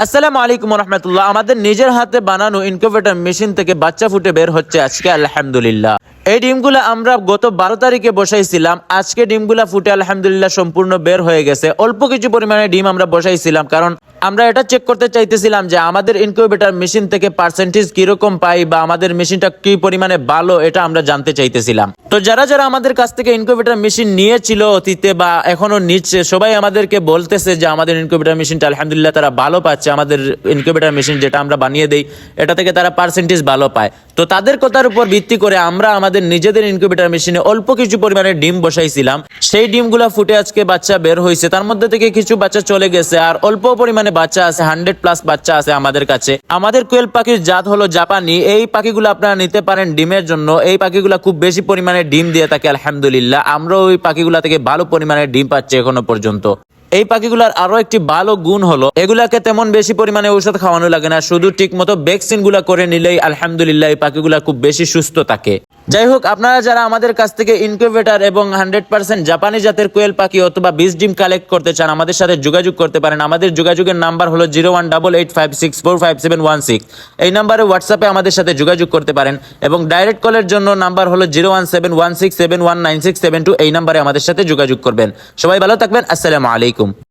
আসসালামু আলাইকুম রহমতুল্লাহ। আমাদের নিজের হাতে বানানো ইনকিউবেটর মেশিন থেকে বাচ্চা ফুটে বের হচ্ছে আজকে আলহামদুলিল্লাহ। এই ডিমগুলা আমরা গত 12 তারিখে বসাইছিলাম, আজকে ডিমগুলা ফুটে আলহামদুলিল্লাহ সম্পূর্ণ বের হয়ে গেছে। অল্প কিছু পরিমাণে ডিম আমরা বসাইছিলাম, কারণ আমরা এটা চেক করতে চাইতেছিলাম যে আমাদের ইনকিউবেটর মেশিন থেকে পার্সেন্টেজ কিরকম পাই বা আমাদের মেশিনটা কি পরিমাণে ভালো, এটা আমরা জানতে চাইতেছিলাম। তো যারা যারা আমাদের কাছ থেকে ইনকিউবেটর মেশিন নিয়েছিল অতীতে বা এখনো নিচ্ছে, সবাই আমাদেরকে বলতেছে যে আমাদের ইনকিউবেটর মেশিনটা আলহামদুলিল্লাহ তারা ভালো পাচ্ছে। আমাদের ইনকিউবেটর মেশিন যেটা আমরা বানিয়ে দেই, এটা থেকে তারা পার্সেন্টেজ ভালো পায়। তো তাদের কথার উপর ভিত্তি করে আমরা আমাদের নিজেদের ইনকিউবেটর মেশিনে অল্প কিছু পরিমাণে ডিম বসাইছিলাম। সেই ডিমগুলা ফুটে আজকে বাচ্চা বের হয়েছে। তার মধ্যে থেকে কিছু বাচ্চা চলে গেছে, আর অল্প পরিমাণে বাচ্চা আছে, 100+ বাচ্চা আছে আমাদের কাছে। আমাদের কোয়েল পাখির জাত হলো জাপানি। এই পাখিগুলো আপনারা নিতে পারেন ডিমের জন্য। এই পাখিগুলা খুব বেশি পরিমাণে ডিম দিয়ে থাকে আলহামদুলিল্লাহ। আমরা ওই পাখিগুলা থেকে ভালো পরিমাণে ডিম পাচ্ছি এখনো পর্যন্ত। এই পাখিগুলার আরো একটি ভালো গুণ হলো এগুলাকে তেমন বেশি পরিমাণে ঔষধ খাওয়ানো লাগে না, শুধু ঠিক মতো ভ্যাকসিন গুলা করে নিলেই আলহামদুলিল্লাহ এই পাখিগুলা খুব বেশি সুস্থ থাকে। যাই হোক, আপনারা যারা আমাদের কাছ থেকে ইনকিউবেটর এবং 100% জাপানি জাতের কোয়েল পাখি অথবা বীজ ডিম কালেক্ট করতে চান, আমাদের সাথে যোগাযোগ করতে পারেন। আমাদের যোগাযোগের নাম্বার হলো 018856456716। এই নাম্বারে হোয়াটসঅ্যাপে আমাদের সাথে যোগাযোগ করতে পারেন, এবং ডাইরেক্ট কলের জন্য নাম্বার হলো 01716719672। এই নাম্বারে আমাদের সাথে যোগাযোগ করবেন। সবাই ভালো থাকবেন। আসসালামু আলাইকুম।